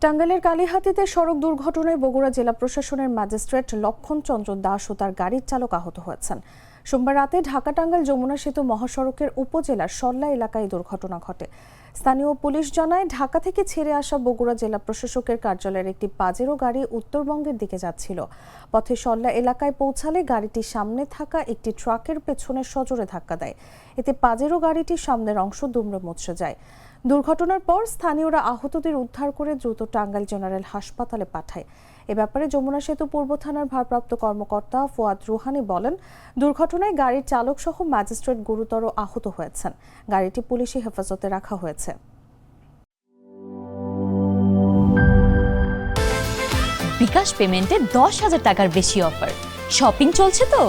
টাঙ্গাইলের কালিহাতীতে সড়ক দুর্ঘটনায় বগুড়া জেলা প্রশাসনের ম্যাজিস্ট্রেট লক্ষণ চন্দ্র দাস ও তার গাড়ির চালক আহত হয়েছেন। সোমবার রাতে ঢাকা টাঙ্গাইল যমুনা সেতু মহাসড়কের উপজেলার সল্লা এলাকায় দুর্ঘটনা ঘটে। স্থানীয় পুলিশ জানায়, ঢাকা থেকে ছেড়ে আসা বগুড়া জেলা প্রশাসকের কার্যালয়ের একটি পাজেরো গাড়ি উত্তরবঙ্গের দিকে যাচ্ছিল। পথে সল্লা এলাকায় পৌঁছালে গাড়িটি সামনে থাকা একটি ট্রাকের পেছনে সজোরে ধাক্কা দেয়। এতে পাজেরো গাড়িটির সামনের অংশ দুমড়ে মুচড়ে যায়। দুর্ঘটনার পর স্থানীয়রা আহতদের উদ্ধার করে দ্রুত টাঙ্গাইল জেনারেল হাসপাতালে পাঠায়। এ ব্যাপারে যমুনা সেতু পূর্ব থানার ভারপ্রাপ্ত কর্মকর্তা ফুয়াদ রুহানি বলেন, দুর্ঘটনায় গাড়ির চালক সহ ম্যাজিস্ট্রেট গুরুতর আহত হয়েছেন। গাড়িটি পুলিশি হেফাজতে রাখা হয়েছে। বিকাশ পেমেন্টে 10,000 টাকার বেশি অফার। শপিং চলছে তো।